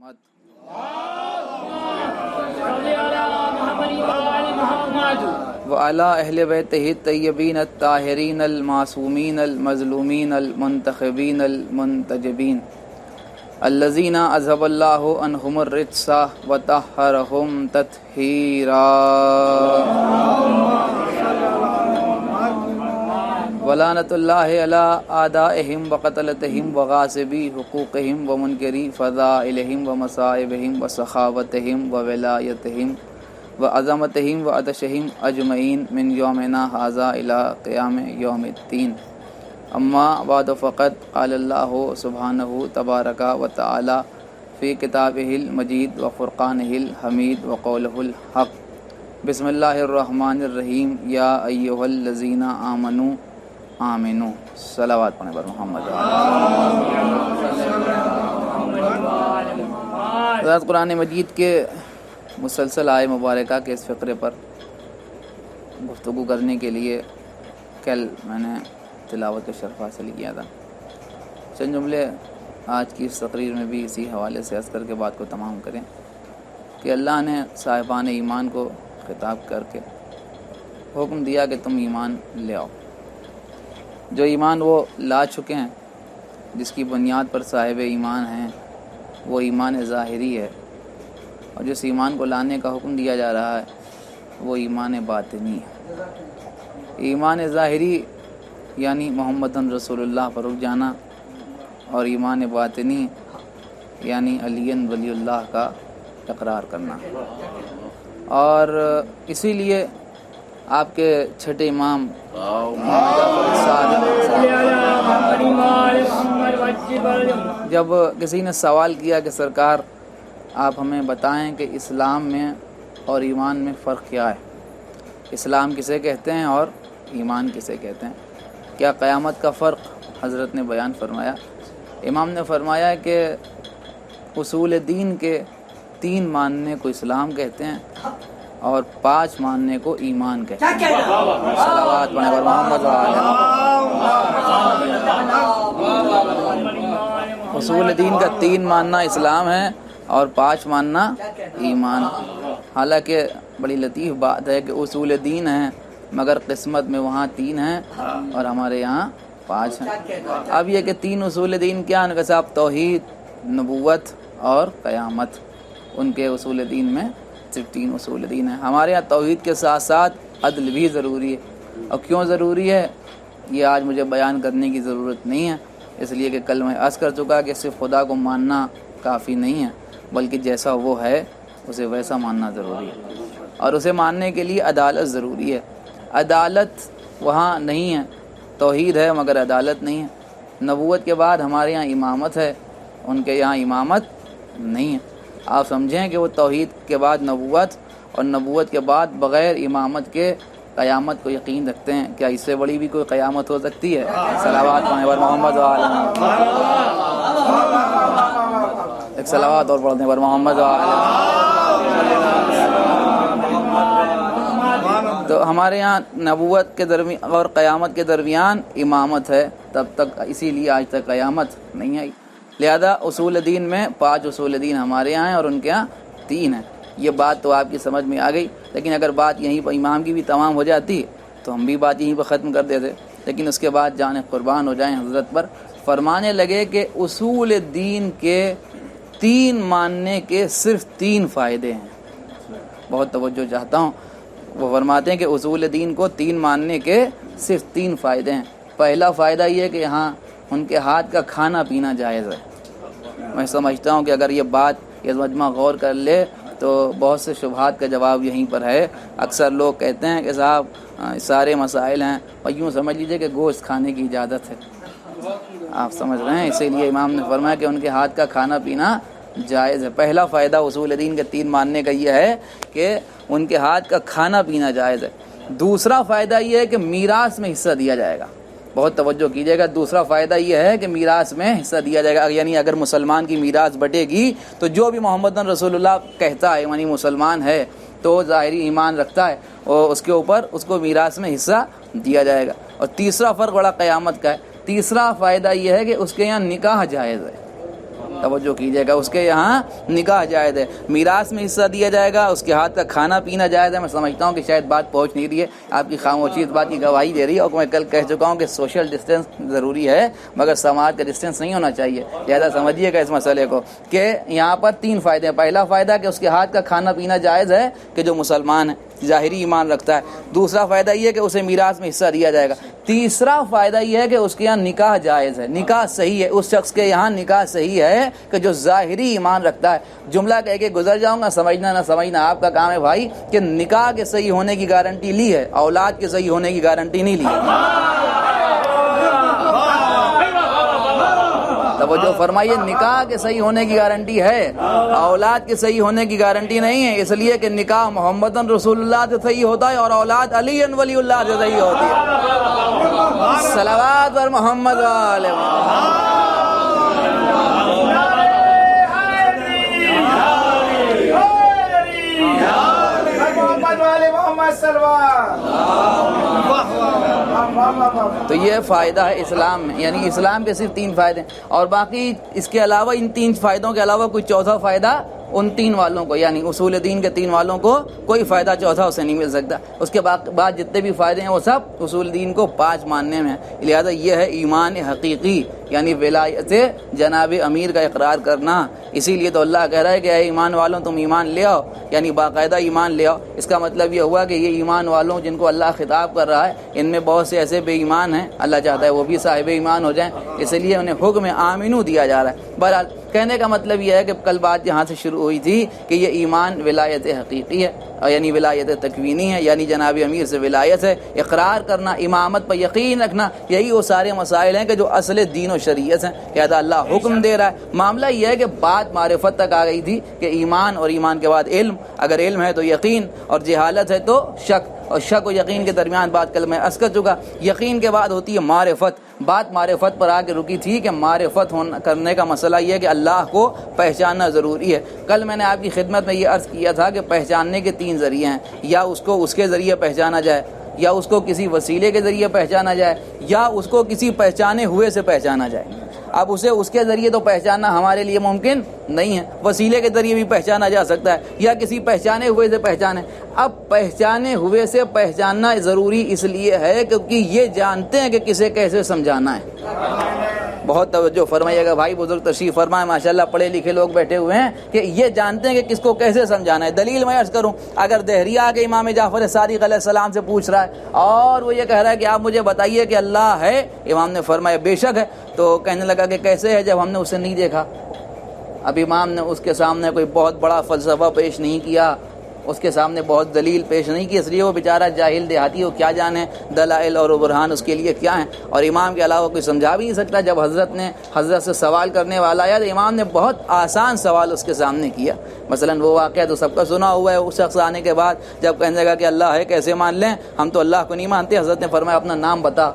محمد وعلی اہل بیتہ الطیبین الطاہرین المعصومین المظلومین المنتخبین المنتجبین الذین اذهب اللہ عنہم الرجس وطہرہم تطہیرا ولعنۃ اللہ علی اعدائہم وقتلتہم وغاصبی حقوقہم ومنکری فضائلہم ومصائبہم وسخاوتہم وولایتہم وعظمتہم وعطشہم اجمعین من یومنا ھذا الی قیام یوم الدین اما بعد فقد قال اللہ سبحانہ تبارک و تعالی فی کتابہ المجید وفرقانہ الحمید وقولہ الحق بسم اللہ الرحمن الرحیم یا ایھا الذین آمنوا آمنو صلوات پڑھیں پر محمد حضرت قرآن مجید کے مسلسل آئے مبارکہ کے اس فقرے پر گفتگو کرنے کے لیے کل میں نے تلاوت کا شرف حاصل کیا تھا. چند جملے آج کی اس تقریر میں بھی اسی حوالے سے عرض کر کے بات کو تمام کریں کہ اللہ نے صاحبان ایمان کو خطاب کر کے حکم دیا کہ تم ایمان لے آؤ. جو ایمان وہ لا چکے ہیں، جس کی بنیاد پر صاحب ایمان ہیں، وہ ایمان ظاہری ہے، اور جس ایمان کو لانے کا حکم دیا جا رہا ہے وہ ایمان باطنی ہے. ایمان ظاہری یعنی محمد رسول اللہ پر رک جانا، اور ایمان باطنی یعنی علی ولی اللہ کا اقرار کرنا. اور اسی لیے آپ کے چھٹے امام جب کسی نے سوال کیا کہ سرکار آپ ہمیں بتائیں کہ اسلام میں اور ایمان میں فرق کیا ہے، اسلام کسے کہتے ہیں اور ایمان کسے کہتے ہیں، کیا قیامت کا فرق حضرت نے بیان فرمایا. امام نے فرمایا کہ اصول دین کے 3 ماننے کو اسلام کہتے ہیں اور 5 ماننے کو ایمان کہتے ہیں. صلوات پڑھیں پر محمد اصول دین کا 3 ماننا اسلام ہے اور 5 ماننا ایمان. حالانکہ بڑی لطیف بات ہے کہ اصول دین ہیں مگر قسمت میں وہاں 3 ہیں اور ہمارے یہاں 5 ہیں. اب یہ کہ 3 اصول دین کیا ہیں کہ صاحب توحید، نبوت اور قیامت. ان کے اصول دین میں صرف 3 اصول دین ہیں. ہمارے یہاں توحید کے ساتھ ساتھ عدل بھی ضروری ہے. اور کیوں ضروری ہے یہ آج مجھے بیان کرنے کی ضرورت نہیں ہے، اس لیے کہ کل میں عرض کر چکا کہ صرف خدا کو ماننا کافی نہیں ہے، بلکہ جیسا وہ ہے اسے ویسا ماننا ضروری ہے. اور اسے ماننے کے لیے عدالت ضروری ہے. عدالت وہاں نہیں ہے، توحید ہے مگر عدالت نہیں ہے. نبوت کے بعد ہمارے یہاں امامت ہے، ان کے یہاں امامت نہیں ہے. آپ سمجھیں کہ وہ توحید کے بعد نبوت اور نبوت کے بعد بغیر امامت کے قیامت کو یقین رکھتے ہیں. کیا اس سے بڑی بھی کوئی قیامت ہو سکتی ہے؟ صلوات پڑھیں پر محمد ایک صلوات اور پڑھنے پر محمد. تو ہمارے یہاں نبوت کے درمیان اور قیامت کے درمیان امامت ہے، تب تک اسی لیے آج تک قیامت نہیں آئی. لہذا اصول دین میں 5 اصول دین ہمارے یہاں ہیں اور ان کے یہاں 3 ہیں. یہ بات تو آپ کی سمجھ میں آ گئی، لیکن اگر بات یہیں پر امام کی بھی تمام ہو جاتی تو ہم بھی بات یہیں پر ختم کر دیتے. لیکن اس کے بعد جانے قربان ہو جائیں حضرت پر، فرمانے لگے کہ اصول دین کے 3 ماننے کے صرف 3 فائدے ہیں. بہت توجہ چاہتا ہوں. وہ فرماتے ہیں کہ اصول دین کو 3 ماننے کے صرف 3 فائدے ہیں. پہلا فائدہ یہ ہے کہ یہاں ان کے ہاتھ کا کھانا پینا جائز ہے. میں سمجھتا ہوں کہ اگر یہ بات یہ مجمع غور کر لے تو بہت سے شبہات کا جواب یہیں پر ہے. اکثر لوگ کہتے ہیں کہ صاحب سارے مسائل ہیں، اور یوں سمجھ لیجئے کہ گوشت کھانے کی اجازت ہے. آپ سمجھ رہے ہیں، اسی لیے امام نے فرمایا کہ ان کے ہاتھ کا کھانا پینا جائز ہے. پہلا فائدہ اصول دین کے 3 ماننے کا یہ ہے کہ ان کے ہاتھ کا کھانا پینا جائز ہے. دوسرا فائدہ یہ ہے کہ میراث میں حصہ دیا جائے گا. بہت توجہ کیجیے گا. دوسرا فائدہ یہ ہے کہ میراث میں حصہ دیا جائے گا. یعنی اگر مسلمان کی میراث بٹے گی تو جو بھی محمد رسول اللہ کہتا ہے یعنی مسلمان ہے تو ظاہری ایمان رکھتا ہے اور اس کے اوپر اس کو میراث میں حصہ دیا جائے گا. اور تیسرا فرق بڑا قیامت کا ہے. تیسرا فائدہ یہ ہے کہ اس کے یہاں نکاح جائز ہے. توجہ کیجیے گا، اس کے یہاں نکاح جائز ہے، میراث میں حصہ دیا جائے گا، اس کے ہاتھ کا کھانا پینا جائز ہے۔ میں سمجھتا ہوں کہ شاید بات پہنچ نہیں رہی ہے، آپ کی خاموشی اس بات کی گواہی دے رہی ہے، اور میں کل کہہ چکا ہوں کہ سوشل ڈسٹینس ضروری ہے مگر سماج کا ڈسٹینس نہیں ہونا چاہیے۔ لہذا سمجھیے گا اس مسئلے کو کہ یہاں پر 3 فائدے ہیں۔ پہلا فائدہ کہ اس کے ہاتھ کا کھانا پینا جائز ہے کہ جو مسلمان ہے، ظاہری ایمان رکھتا ہے۔ دوسرا فائدہ یہ ہے کہ اسے میراث میں حصہ دیا جائے گا۔ تیسرا فائدہ یہ ہے کہ اس کے یہاں نکاح جائز ہے، نکاح صحیح ہے، اس شخص کے یہاں نکاح صحیح ہے کہ جو ظاہری ایمان رکھتا ہے۔ جملہ کہہ کے گزر جاؤں گا، سمجھنا نہ سمجھنا آپ کا کام ہے بھائی، کہ نکاح کے صحیح ہونے کی گارنٹی لی ہے، اولاد کے صحیح ہونے کی گارنٹی نہیں لی ہے۔ توجہ فرمائیے، نکاح کے صحیح ہونے کی گارنٹی ہے، اولاد کے صحیح ہونے کی گارنٹی نہیں ہے، اس لیے کہ نکاح محمد رسول اللہ سے صحیح ہوتا ہے اور اولاد علی ولی اللہ سے صحیح ہوتی ہے۔ صلوات پر محمد وآل محمد۔ تو یہ فائدہ ہے اسلام میں، یعنی اسلام کے صرف 3 فائدے ہیں، اور باقی اس کے علاوہ، ان 3 فائدوں کے علاوہ کوئی چوتھا فائدہ ان 3 والوں کو، یعنی اصول دین کے 3 والوں کو کوئی فائدہ چوتھا اسے نہیں مل سکتا۔ اس کے بعد جتنے بھی فائدے ہیں وہ سب اصول دین کو 5 ماننے میں ہیں۔ لہذا یہ ہے ایمان حقیقی، یعنی ولایت جناب امیر کا اقرار کرنا۔ اسی لیے تو اللہ کہہ رہا ہے کہ اے ایمان والوں تم ایمان لے آؤ، یعنی باقاعدہ ایمان لے آؤ۔ اس کا مطلب یہ ہوا کہ یہ ایمان والوں جن کو اللہ خطاب کر رہا ہے، ان میں بہت سے ایسے بے ایمان ہیں، اللہ چاہتا ہے وہ بھی صاحب ایمان ہو جائیں، اس لیے انہیں حکم آمنو دیا جا رہا ہے۔ بہرحال کہنے کا مطلب یہ ہے کہ کل بات یہاں سے شروع ہوئی تھی کہ یہ ایمان ولایت حقیقی ہے، یعنی ولایت تکوینی ہے، یعنی جناب امیر سے ولایت ہے، اقرار کرنا، امامت پر یقین رکھنا، یہی وہ سارے مسائل ہیں کہ جو اصل دین و شریعت ہیں۔ لہذا اللہ حکم دے رہا ہے۔ معاملہ یہ ہے کہ بات معرفت تک آ گئی تھی کہ ایمان اور ایمان کے بعد علم، اگر علم ہے تو یقین، اور جہالت ہے تو شک، اور شک و یقین کے درمیان بات کل میں عرض کر چکا۔ یقین کے بعد ہوتی ہے معرفت۔ بات معرفت پر آ کے رکی تھی کہ معرفت کرنے کا مسئلہ یہ ہے کہ اللہ کو پہچاننا ضروری ہے۔ کل میں نے آپ کی خدمت میں یہ عرض کیا تھا کہ پہچاننے کے 3 ذریعے ہیں، یا اس کو اس کے ذریعے پہچانا جائے، یا اس کو کسی وسیلے کے ذریعے پہچانا جائے، یا اس کو کسی پہچانے ہوئے سے پہچانا جائے۔ اب اسے اس کے ذریعے تو پہچاننا ہمارے لیے ممکن نہیں ہے، وسیلے کے ذریعے بھی پہچانا جا سکتا ہے، یا کسی پہچانے ہوئے سے پہچانے۔ اب پہچانے ہوئے سے پہچاننا ضروری اس لیے ہے کیونکہ یہ جانتے ہیں کہ کسے کیسے سمجھانا ہے۔ بہت توجہ فرمائیے گا بھائی بزرگ تشریف فرمائے، ماشاءاللہ پڑھے لکھے لوگ بیٹھے ہوئے ہیں کہ یہ جانتے ہیں کہ کس کو کیسے سمجھانا ہے۔ دلیل میں عرض کروں، اگر دہریہ آ کے امام جعفر صادق علیہ السلام سے پوچھ رہا ہے اور وہ یہ کہہ رہا ہے کہ آپ مجھے بتائیے کہ اللہ ہے، امام نے فرمایا بے شک ہے، تو کہنے لگا کہ کیسے ہے جب ہم نے اسے نہیں دیکھا۔ اب امام نے اس کے سامنے کوئی بہت بڑا فلسفہ پیش نہیں کیا، اس کے سامنے بہت دلیل پیش نہیں کی، اس لیے وہ بیچارہ جاہل دیہاتی ہو، کیا جانے دلائل اور برہان اس کے لیے کیا ہیں، اور امام کے علاوہ کوئی سمجھا بھی نہیں سکتا۔ جب حضرت سے سوال کرنے والا آیا تو امام نے بہت آسان سوال اس کے سامنے کیا۔ مثلا وہ واقعہ تو سب کا سنا ہوا ہے، اس شخص آنے کے بعد جب کہنے لگا کہ اللہ ہے کیسے مان لیں، ہم تو اللہ کو نہیں مانتے، حضرت نے فرمایا اپنا نام بتا۔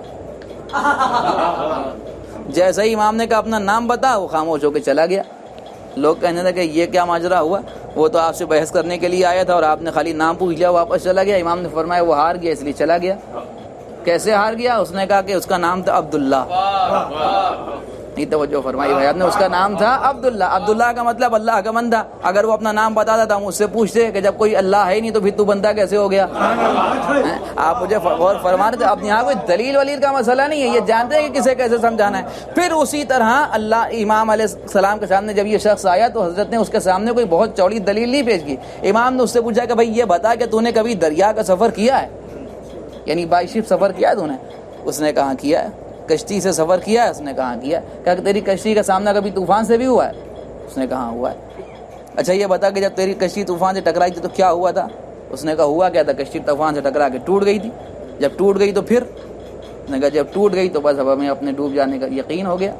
جیسے ہی امام نے کہا اپنا نام بتا، وہ خاموش ہو کے چلا گیا۔ لوگ کہنے لگے یہ کیا ماجرا ہوا، وہ تو آپ سے بحث کرنے کے لیے آیا تھا اور آپ نے خالی نام پوچھ لیا، واپس چلا گیا۔ امام نے فرمایا وہ ہار گیا اس لیے چلا گیا۔ کیسے ہار گیا؟ اس نے کہا کہ اس کا نام تھا عبداللہ۔ نہیں توجہ فرمائی بھائی، آپ نے، اس کا نام تھا عبداللہ۔ عبداللہ کا مطلب اللہ کا بندہ۔ اگر وہ اپنا نام بتاتا تھا ہم اس سے پوچھتے کہ جب کوئی اللہ ہے ہی نہیں تو پھر تو بندہ کیسے ہو گیا؟ آپ مجھے غور فرما رہے تھے۔ اب یہاں کوئی دلیل ولیل کا مسئلہ نہیں ہے، یہ جانتے ہیں کہ کسے کیسے سمجھانا ہے۔ پھر اسی طرح اللہ امام علیہ السلام کے سامنے جب یہ شخص آیا تو حضرت نے اس کے سامنے کوئی بہت چوڑی دلیل نہیں پیش کی۔ امام نے اس سے پوچھا کہ بھائی یہ بتا کہ تو نے کبھی دریا کا سفر کیا ہے، یعنی بائی شپ سفر کیا ہے تو نے؟ اس نے کہا کیا ہے۔ کشتی سے سفر کیا ہے؟ اس نے کہا کیا ہے۔ کہا کہ تیری کشتی کا سامنا کبھی طوفان سے بھی ہوا ہے؟ اس نے کہا ہوا ہے۔ اچھا یہ بتا کہ جب تیری کشتی طوفان سے ٹکرائی تھی تو کیا ہوا تھا؟ اس نے کہا ہوا کیا تھا، کشتی طوفان سے ٹکرا کے ٹوٹ گئی تھی۔ جب ٹوٹ گئی تو پھر؟ اس نے کہا جب ٹوٹ گئی تو بس اب ہمیں اپنے ڈوب جانے کا یقین ہو گیا۔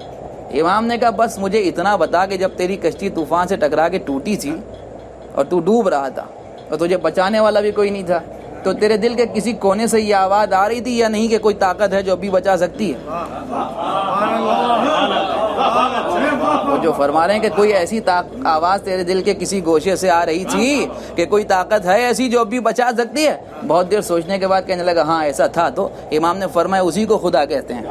امام نے کہا بس مجھے اتنا بتا کہ جب تیری کشتی طوفان سے ٹکرا کے ٹوٹی تھی اور تو ڈوب رہا تھا اور تجھے بچانے والا بھی کوئی نہیں تھا، تو تیرے دل کے کسی کونے سے یہ آواز آ رہی تھی یا نہیں کہ کوئی طاقت ہے جو ابھی بچا سکتی ہے؟ وہ جو فرما رہے ہیں کہ کوئی ایسی آواز تیرے دل کے کسی گوشے سے آ رہی تھی کہ کوئی طاقت ہے ایسی جو اب بھی بچا سکتی ہے. بہت دیر سوچنے کے بعد کہنے لگا ہاں ایسا تھا. تو امام نے فرمایا اسی کو خدا کہتے ہیں.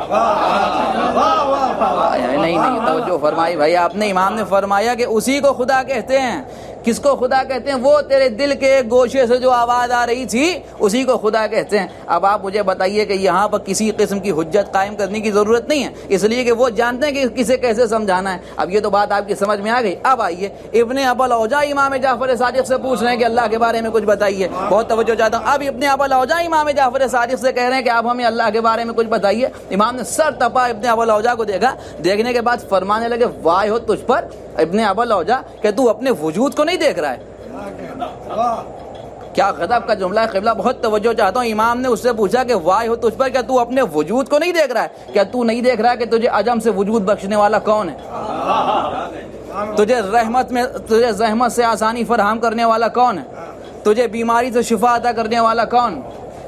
نہیں توجہ فرمائی بھائی آپ نے. امام نے فرمایا کہ اسی کو خدا کہتے ہیں. کس کو خدا کہتے ہیں؟ وہ تیرے دل کے ایک گوشے سے جو آواز آ رہی تھی اسی کو خدا کہتے ہیں. اب آپ مجھے بتائیے کہ یہاں پر کسی قسم کی حجت قائم کرنے کی ضرورت نہیں ہے, اس لیے کہ وہ جانتے ہیں کہ کسے کیسے سمجھانا ہے. اب یہ تو بات آپ کی سمجھ میں آ گئی. اب آئیے ابن ابی الاوجاع امام جعفر صادق سے پوچھ رہے ہیں کہ اللہ کے بارے میں کچھ بتائیے. بہت توجہ چاہتا ہوں. اب ابن ابی الاوجاع امام جعفر صادق سے کہہ رہے ہیں کہ آپ ہمیں اللہ کے بارے میں کچھ بتائیے. امام نے سر تپا ابن ابی الاوجاع کو دیکھا. دیکھنے کے بعد فرمانے لگے واہ ہو تجھ پر ابن ابی الاوجاع کہ تو اپنے وجود کو نہیں دیکھ رہا ہے. کیا غضب کا جملہ ہے. قبلہ بہت توجہ چاہتا ہوں. امام نے اس سے پوچھا کہ واہ ہو تجھ پر کیا تو اپنے وجود کو نہیں دیکھ رہا ہے؟ کیا تو نہیں دیکھ رہا ہے کہ تجھے عجم سے وجود بخشنے والا کون ہے؟ تجھے زحمت سے آسانی فراہم کرنے والا کون ہے؟ تجھے بیماری سے شفا عطا کرنے والا کون؟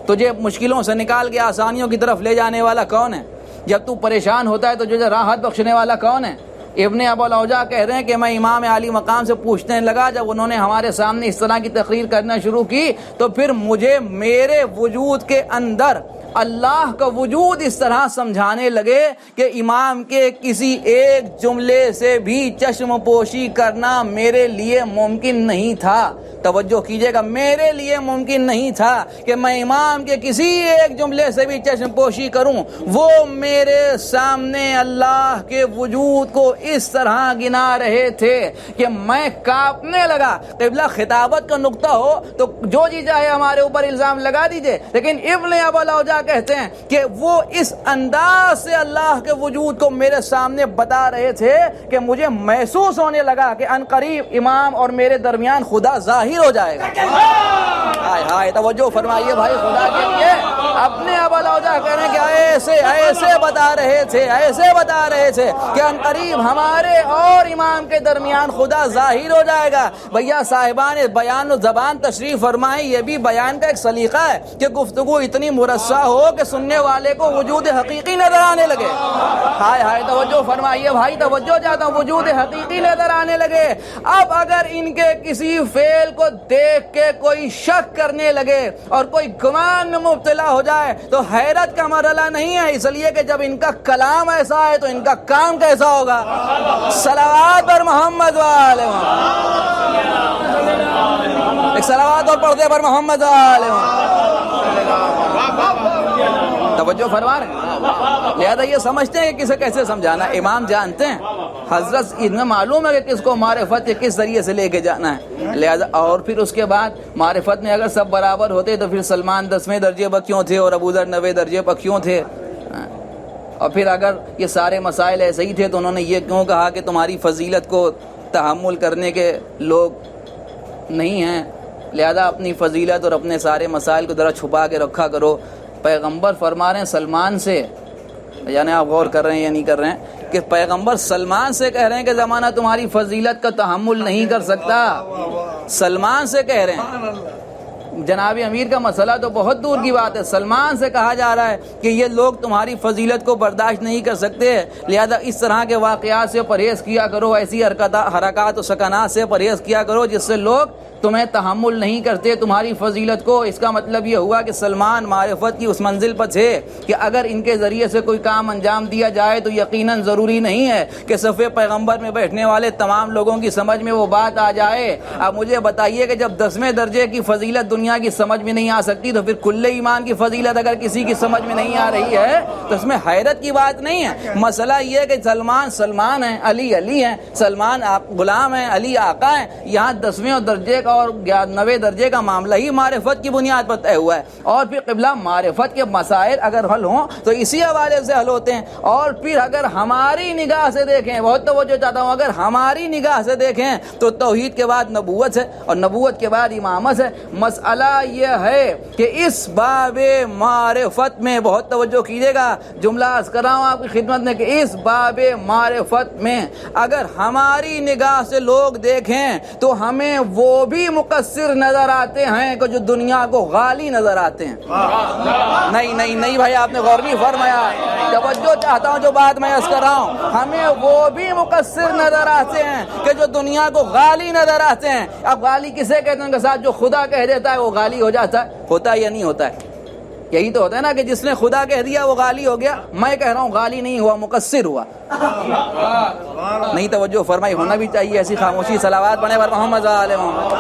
تجھے مشکلوں سے نکال کے آسانیوں کی طرف لے جانے والا کون ہے؟ جب تو پریشان ہوتا ہے تو تجھے راحت بخشنے والا کون ہے؟ ابن ابی الاوجاع کہہ رہے ہیں کہ میں امام عالی مقام سے پوچھنے لگا. جب انہوں نے ہمارے سامنے اس طرح کی تقریر کرنا شروع کی تو پھر مجھے میرے وجود کے اندر اللہ کا وجود اس طرح سمجھانے لگے کہ امام کے کسی ایک جملے سے بھی چشم پوشی کرنا میرے لیے ممکن نہیں تھا. توجہ کیجئے گا, میرے لیے ممکن نہیں تھا کہ میں امام کے کسی ایک جملے سے بھی چشم پوشی کروں. وہ میرے سامنے اللہ کے وجود کو اس طرح گنا رہے تھے کہ میں کانپنے لگا. قبلہ خطابت کا نقطہ ہو تو جو جی چاہے ہمارے اوپر الزام لگا دیجئے, لیکن ابن ابی الاوجاع کہتے ہیں کہ وہ اس انداز سے اللہ کے وجود کو میرے سامنے بتا رہے تھے کہ مجھے محسوس ہونے لگا کہ عنقریب امام اور میرے درمیان خدا ظاہر ہو جائے گا. ہائے ہائے توجہ فرمائیے بھائی خدا کے لیے. اپنے ابی الاوجاع کہہ رہے ہیں کہ ایسے بتا رہے تھے کہ عنقریب ہمارے اور امام کے درمیان خدا ظاہر ہو جائے گا. بھیا صاحبان بیان و زبان تشریف فرمائیں. یہ بھی بیان کا ایک سلیقہ ہے کہ گفتگو اتنی مرصع ہو کہ سننے والے کو وجود حقیقی نظر آنے لگے. ہائے ہائے توجہ فرمائیے بھائی, توجہ چاہتا ہوں. وجود حقیقی نظر آنے لگے. اب اگر ان کے کسی فعل کو دیکھ کے کوئی شک کرنے لگے اور کوئی گمان میں مبتلا ہو جائے تو حیرت کا مرحلہ نہیں ہے, اس لیے کہ جب ان کا کلام ایسا ہے تو ان کا کام کیسا ہوگا. صلوات پر محمد وآلہ محمد, ایک صلوات اور پردے پر محمد وآلہ محمد. توجہ فرما رہے ہیں. لہذا یہ سمجھتے ہیں کہ کسے کیسے سمجھانا. امام جانتے ہیں, حضرت ان میں معلوم ہے کہ کس کو معرفت کے کس ذریعے سے لے کے جانا ہے. لہذا اور پھر اس کے بعد معرفت میں اگر سب برابر ہوتے تو پھر سلمان 10ویں درجے پر کیوں تھے اور ابوذر 90 درجے پر کیوں تھے؟ اور پھر اگر یہ سارے مسائل ایسے ہی تھے تو انہوں نے یہ کیوں کہا کہ تمہاری فضیلت کو تحمل کرنے کے لوگ نہیں ہیں؟ لہذا اپنی فضیلت اور اپنے سارے مسائل کو ذرا چھپا کے رکھا کرو. پیغمبر فرما رہے ہیں سلمان سے, یعنی آپ غور کر رہے ہیں یا نہیں کر رہے ہیں, کہ پیغمبر سلمان سے کہہ رہے ہیں کہ زمانہ تمہاری فضیلت کا تحمل نہیں کر سکتا. سلمان سے کہہ رہے ہیں. جناب امیر کا مسئلہ تو بہت دور کی بات ہے. سلمان سے کہا جا رہا ہے کہ یہ لوگ تمہاری فضیلت کو برداشت نہیں کر سکتے, لہذا اس طرح کے واقعات سے پرہیز کیا کرو, ایسی حرکات و سکنات سے پرہیز کیا کرو جس سے لوگ تمہیں تحمل نہیں کرتے تمہاری فضیلت کو. اس کا مطلب یہ ہوا کہ سلمان معرفت کی اس منزل پر تھے کہ اگر ان کے ذریعے سے کوئی کام انجام دیا جائے تو یقیناً ضروری نہیں ہے کہ صف پیغمبر میں بیٹھنے والے تمام لوگوں کی سمجھ میں وہ بات آ جائے. اب مجھے بتائیے کہ جب 10ویں درجے کی فضیلت دنیا کی سمجھ میں نہیں آ سکتی تو پھر کل ایمان کی فضیلت اگر کسی کی سمجھ میں نہیں آ رہی ہے تو اس میں حیرت کی بات نہیں ہے. مسئلہ یہ ہے کہ سلمان ہیں, علی ہیں, سلمان غلام ہیں, علی آقا ہیں. یہاں 10ویں درجے کا اور 90 درجے کا معاملہ ہی معرفت کی بنیاد پر طے ہوا ہے. اور پھر قبلہ معرفت کے مسائل اگر حل ہوں تو اسی حوالے سے حل ہوتے ہیں. اور پھر اگر ہماری نگاہ سے دیکھیں, بہت توجہ چاہتا ہوں, اگر ہماری نگاہ سے دیکھیں تو توحید کے بعد نبوت ہے اور نبوت کے بعد امامت ہے. مسئلہ مسئلہ یہ ہے کہ اس باب معرفت میں بہت توجہ کیجیے گا، جملہ عرض کر رہا ہوں آپ کی خدمت میں کہ اس باب معرفت میں اگر ہماری نگاہ سے لوگ دیکھیں تو ہمیں وہ بھی مقصر نظر آتے ہیں کہ جو دنیا کو غالی نظر آتے ہیں۔ نہیں بھائی، آپ نے غور نہیں فرمایا، توجہ چاہتا ہوں جو بات میں عرض کر رہا ہوں، ہمیں وہ بھی مقصر نظر آتے ہیں کہ جو دنیا کو غالی نظر آتے ہیں۔ اب غالی کسے کہتے ہیں؟ ان کے ساتھ جو خدا کہہ دیتا ہے وہ غالی ہو جاتا ہے، ہوتا ہے یا نہیں ہوتا ہے؟ یہی تو ہوتا ہے نا کہ جس نے خدا کہہ دیا وہ غالی ہو گیا۔ میں کہہ رہا ہوں غالی نہیں ہوا، مقصر ہوا۔ نہیں توجہ فرمائی، ہونا بھی چاہیے ایسی خاموشی۔ صلوات پڑھیں بر محمد آل محمد۔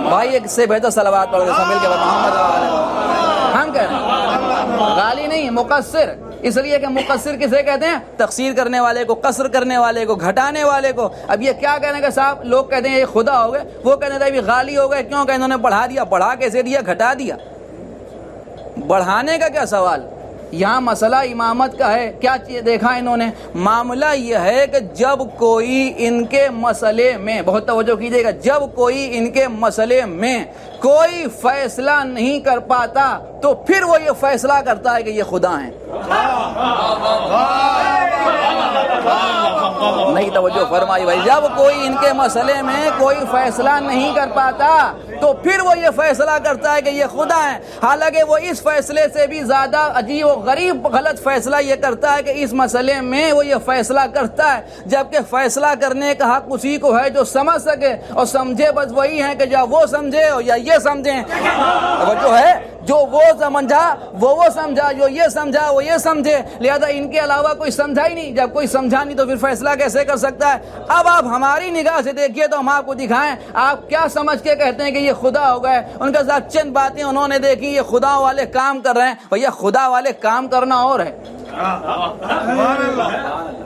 بھائی ایک سے بہتر صلوات پڑھو سب مل کے بر محمد آل محمد۔ ہم کہہ رہے ہیں غالی نہیں، مقصر۔ اس لیے کہ مقصر کسے کہتے ہیں؟ تقصیر کرنے والے کو، قصر کرنے والے کو، گھٹانے والے کو۔ اب یہ کیا کہنے کہ صاحب لوگ کہتے ہیں یہ خدا ہو گئے، وہ کہنے تھے بھی غالی ہو گئے، کیوں کہ انہوں نے بڑھا دیا۔ بڑھا کیسے دیا؟ گھٹا دیا۔ بڑھانے کا کیا سوال؟ یہاں مسئلہ امامت کا ہے۔ کیا دیکھا انہوں نے؟ معاملہ یہ ہے کہ جب کوئی ان کے مسئلے میں، بہت توجہ کیجیے گا، جب کوئی ان کے مسئلے میں کوئی فیصلہ نہیں کر پاتا تو پھر وہ یہ فیصلہ کرتا ہے کہ یہ خدا ہیں۔ نہیں توجہ فرمائی بھائی، جب کوئی ان کے مسئلے میں کوئی فیصلہ نہیں کر پاتا تو پھر وہ یہ فیصلہ کرتا ہے کہ یہ خدا ہیں، حالانکہ وہ اس فیصلے سے بھی زیادہ عجیب و غریب غلط فیصلہ یہ کرتا ہے کہ اس مسئلے میں وہ یہ فیصلہ کرتا ہے جبکہ فیصلہ کرنے کا حق اسی کو ہے جو سمجھ سکے، اور سمجھے بس وہی ہیں کہ یا وہ سمجھے یا یہ سمجھیں۔ جو ہے جو وہ سمجھا وہ سمجھا، جو یہ سمجھا وہ یہ سمجھے، لہذا ان کے علاوہ کوئی سمجھا ہی نہیں۔ جب کوئی سمجھا نہیں تو پھر فیصلہ کیسے کر سکتا ہے؟ اب آپ ہماری نگاہ سے دیکھیے تو ہم آپ کو دکھائیں آپ کیا سمجھ کے کہتے ہیں کہ یہ خدا ہو گئے۔ ان کے ساتھ چند باتیں انہوں نے دیکھی، یہ خدا والے کام کر رہے ہیں۔ بھیا خدا والے کام کرنا اور ہے،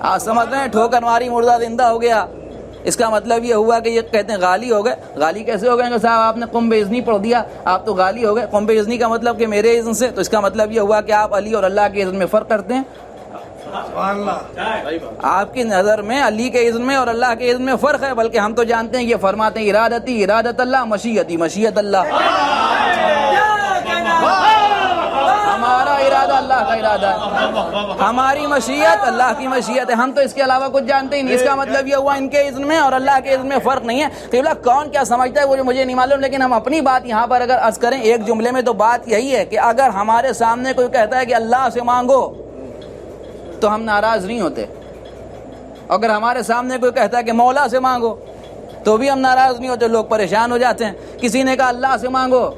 آپ سمجھ رہے ہیں؟ ٹھوکر ماری مردہ زندہ ہو گیا، اس کا مطلب یہ ہوا کہ یہ کہتے ہیں غالی ہو گئے۔ غالی کیسے ہو گئے کہ صاحب آپ نے قم باذنی پڑھ دیا، آپ تو غالی ہو گئے۔ قم باذنی کا مطلب کہ میرے اذن سے، تو اس کا مطلب یہ ہوا کہ آپ علی اور اللہ کے اذن میں فرق کرتے ہیں۔ آپ کی نظر میں علی کے اذن میں اور اللہ کے اذن میں فرق ہے، بلکہ ہم تو جانتے ہیں یہ فرماتے ہیں ارادتی ارادت اللہ، مشیتی مشیت اللہ۔ ہمارا ارادہ اللہ کا ارادہ ہے، ہماری مشیت اللہ کی مشیت ہے، ہم تو اس کے علاوہ کچھ جانتے ہی نہیں۔ اس کا مطلب یہ ہوا ان کے اذن میں اور اللہ کے اذن میں فرق نہیں ہے۔ قبلہ کون کیا سمجھتا ہے وہ جو مجھے نہیں معلوم، لیکن ہم اپنی بات یہاں پر اگر عرض کریں ایک جملے میں تو بات یہی ہے کہ اگر ہمارے سامنے کوئی کہتا ہے کہ اللہ سے مانگو تو ہم ناراض نہیں ہوتے، اگر ہمارے سامنے کوئی کہتا ہے کہ مولا سے مانگو تو بھی ہم ناراض نہیں ہوتے، لوگ پریشان ہو جاتے ہیں۔ کسی نے کہا اللہ سے مانگو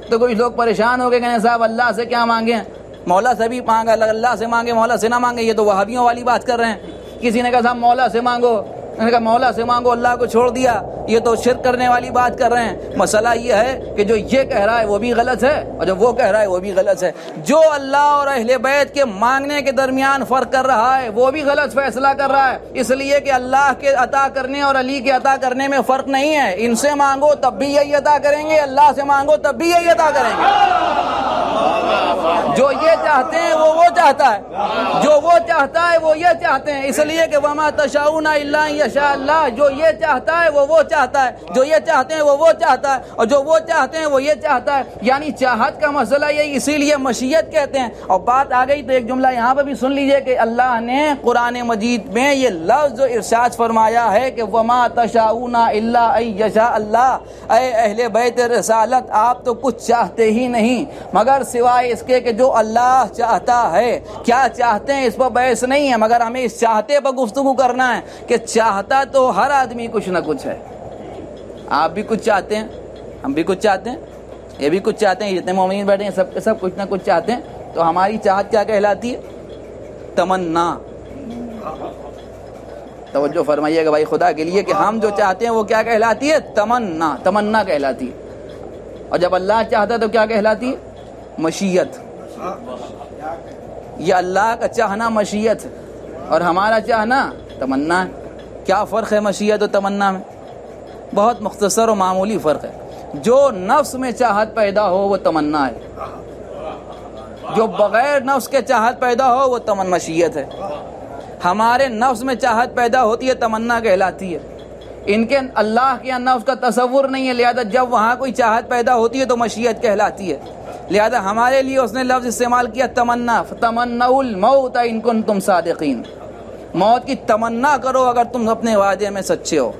تو کچھ لوگ پریشان ہو گئے، کہنے صاحب اللہ سے کیا مانگیں، مولا سے بھی مانگا، اللہ سے مانگے مولا سے نہ مانگے، یہ تو وہابیوں والی بات کر رہے ہیں۔ کسی نے کہا صاحب مولا سے مانگو، میں نے کہا مولا سے مانگو اللہ کو چھوڑ دیا، یہ تو شرک کرنے والی بات کر رہے ہیں۔ مسئلہ یہ ہے کہ جو یہ کہہ رہا ہے وہ بھی غلط ہے اور جو وہ کہہ رہا ہے وہ بھی غلط ہے۔ جو اللہ اور اہل بیت کے مانگنے کے درمیان فرق کر رہا ہے وہ بھی غلط فیصلہ کر رہا ہے، اس لیے کہ اللہ کے عطا کرنے اور علی کے عطا کرنے میں فرق نہیں ہے۔ ان سے مانگو تب بھی یہی عطا کریں گے، اللہ سے مانگو تب بھی یہی عطا کریں گے۔ جو یہ چاہتے ہیں وہ چاہتا ہے، جو وہ چاہتا ہے وہ یہ چاہتے ہیں، اس لیے کہ وما تشاؤون الا ان یشاء اللہ۔ جو یہ چاہتا ہے وہ چاہتا ہے، جو یہ چاہتے ہیں وہ چاہتا ہے، اور جو وہ چاہتے ہیں وہ یہ چاہتا ہے۔ یعنی چاہت کا مسئلہ یہ، اسی لیے مشیت کہتے ہیں۔ اور بات آ گئی تو ایک جملہ یہاں پہ بھی سن لیجئے کہ اللہ نے قرآن مجید میں یہ لفظ جو ارشاد فرمایا ہے کہ وما تشاؤون الا ان یشاء اللہ، اے اہل بیت رسالت آپ تو کچھ چاہتے ہی نہیں مگر سوائے اس کے کہ جو اللہ چاہتا ہے۔ کیا چاہتے ہیں اس پر بحث نہیں ہے، مگر ہمیں اس چاہتے پر گفتگو کرنا ہے کہ چاہتا تو ہر آدمی کچھ نہ کچھ ہے۔ آپ بھی کچھ چاہتے ہیں، ہم بھی کچھ چاہتے ہیں، یہ بھی کچھ چاہتے ہیں، جتنے مومنین بیٹھے ہیں سب کے سب کچھ نہ کچھ چاہتے ہیں۔ تو ہماری چاہت کیا کہلاتی ہے؟ تمنا۔ توجہ فرمائیے گا بھائی خدا کے لیے کہ ہم جو چاہتے ہیں وہ کیا کہلاتی ہے؟ تمنا، تمنا کہلاتی ہے۔ اور جب اللہ چاہتا ہے تو کیا کہلاتی ہے؟ مشیت۔ یہ اللہ کا چاہنا مشیت ہے اور ہمارا چاہنا تمنا ہے۔ کیا فرق ہے مشیت و تمنا میں؟ بہت مختصر و معمولی فرق ہے۔ جو نفس میں چاہت پیدا ہو وہ تمنا ہے، جو بغیر نفس کے چاہت پیدا ہو وہ مشیت ہے۔ ہمارے نفس میں چاہت پیدا ہوتی ہے تمنا کہلاتی ہے، ان کے اللہ کے اندر اس کا تصور نہیں ہے، لہذا جب وہاں کوئی چاہت پیدا ہوتی ہے تو مشیت کہلاتی ہے۔ لہذا ہمارے لیے اس نے لفظ استعمال کیا تمنا، فتمنوا الموت ان کنتم صادقین، موت کی تمنا کرو اگر تم اپنے وعدے میں سچے ہو،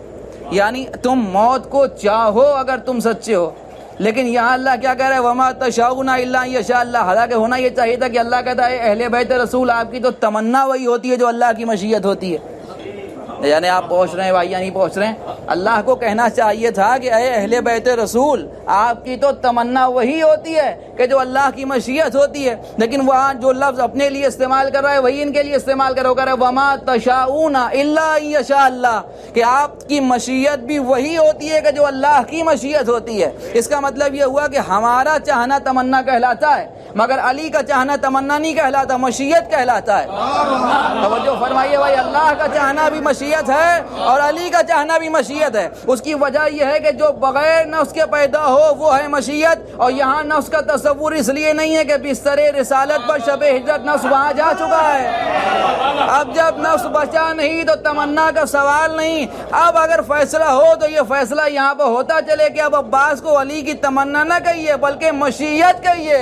یعنی تم موت کو چاہو اگر تم سچے ہو۔ لیکن یہاں اللہ کیا کہہ رہا ہے، وما تشاؤون الا ان یشاء اللہ، حالانکہ ہونا یہ چاہیے تھا کہ اللہ کہتا ہے اہل بیت رسول آپ کی تو تمنا وہی ہوتی ہے جو اللہ کی مشیت ہوتی ہے۔ یعنی آپ پہنچ رہے ہیں بھائی یا نہیں پہنچ رہے ہیں، اللہ کو کہنا چاہیے تھا کہ اے اہل بیت رسول آپ کی تو تمنا وہی ہوتی ہے کہ جو اللہ کی مشیت ہوتی ہے، لیکن وہاں جو لفظ اپنے لیے استعمال کر رہا ہے وہی ان کے لیے استعمال کرو کر رہا ہے، وما تشاؤون الا ان یشاء اللہ، کہ آپ کی مشیت بھی وہی ہوتی ہے کہ جو اللہ کی مشیت ہوتی ہے۔ اس کا مطلب یہ ہوا کہ ہمارا چاہنا تمنا کہلاتا ہے، مگر علی کا چاہنا تمنا نہیں کہلاتا، مشیت کہلاتا ہے۔ توجہ فرمائیے بھائی، اللہ کا چاہنا بھی مشیت ہے اور علی کا چاہنا بھی مشیت ہے۔ اس کی وجہ یہ ہے کہ جو بغیر نفس کے پیدا ہو وہ ہے مشیت، اور یہاں نفس کا تصور اس لیے نہیں ہے کہ بستر رسالت پر شب ہجرت نفس وہاں جا چکا ہے۔ اب جب نفس بچا نہیں تو تمنا کا سوال نہیں، اب اگر فیصلہ ہو تو یہ فیصلہ یہاں پر ہوتا چلے کہ اب عباس کو علی کی تمنا نہ کہیے بلکہ مشیت کہیے۔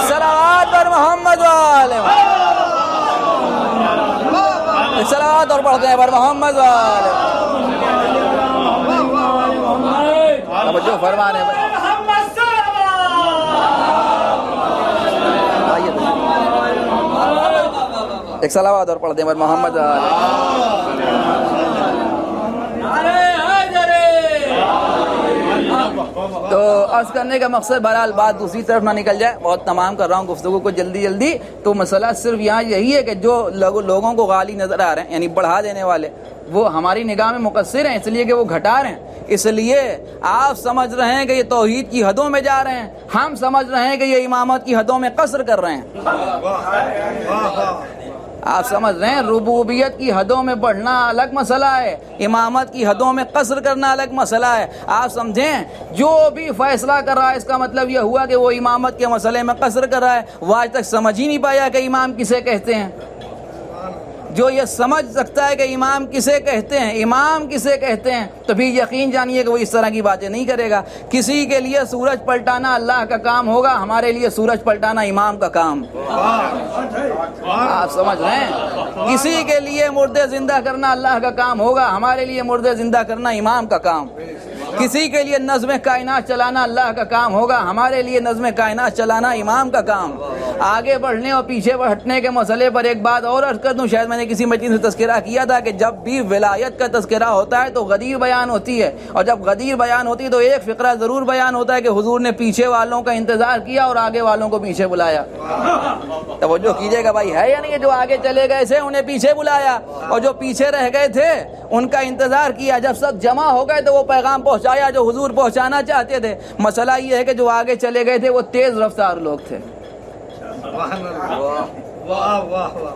صلوات پر محمد والے صلوات اور پڑھتے ہیں پر محمد والے، توجہ فرما رہے ہیں ایک صلوات اور پڑھتے ہیں پر محمد والے۔ تو عرض کرنے کا مقصد بہرحال بات دوسری طرف نہ نکل جائے، بہت تمام کر رہا ہوں گفتگو کو جلدی، تو مسئلہ صرف یہاں یہی ہے کہ جو لوگوں کو غالی نظر آ رہے ہیں یعنی بڑھا دینے والے، وہ ہماری نگاہ میں مقصر ہیں اس لیے کہ وہ گھٹا رہے ہیں، اس لیے آپ سمجھ رہے ہیں کہ یہ توحید کی حدوں میں جا رہے ہیں، ہم سمجھ رہے ہیں کہ یہ امامت کی حدوں میں قصر کر رہے ہیں۔ آپ سمجھ رہے ہیں ربوبیت کی حدوں میں بڑھنا الگ مسئلہ ہے، امامت کی حدوں میں قصر کرنا الگ مسئلہ ہے۔ آپ سمجھیں جو بھی فیصلہ کر رہا ہے اس کا مطلب یہ ہوا کہ وہ امامت کے مسئلے میں قصر کر رہا ہے، وہ آج تک سمجھ ہی نہیں پایا کہ امام کسے کہتے ہیں۔ جو یہ سمجھ سکتا ہے کہ امام کسے کہتے ہیں، امام کسے کہتے ہیں، تو بھی یقین جانیے کہ وہ اس طرح کی باتیں نہیں کرے گا۔ کسی کے لیے سورج پلٹانا اللہ کا کام ہوگا، ہمارے لیے سورج پلٹانا امام کا کام۔ آپ سمجھ رہے ہیں، کسی کے لیے مردے زندہ کرنا اللہ کا کام ہوگا، ہمارے لیے مردے زندہ کرنا امام کا کام۔ کسی کے لیے نظم کائنات چلانا اللہ کا کام ہوگا، ہمارے لیے نظم کائنات چلانا امام کا کام۔ آگے بڑھنے اور پیچھے ہٹنے کے مسئلے پر ایک بات اور عرض کر دوں، شاید میں نے کسی مجلس سے تذکرہ کیا تھا کہ جب بھی ولایت کا تذکرہ ہوتا ہے تو غدیر بیان ہوتی ہے، اور جب غدیر بیان ہوتی ہے تو ایک فقرہ ضرور بیان ہوتا ہے کہ حضور نے پیچھے والوں کا انتظار کیا اور آگے والوں کو پیچھے بلایا۔ توجہ کیجئے گا بھائی، ہے یا نہیں؟ جو آگے چلے گئے تھے انہیں پیچھے بلایا، اور جو پیچھے رہ گئے تھے ان کا انتظار کیا، جب سب جمع ہو گئے تو وہ پیغام پہنچایا جو حضور پہنچانا چاہتے تھے۔ مسئلہ یہ ہے کہ جو آگے چلے گئے تھے وہ تیز رفتار لوگ تھے۔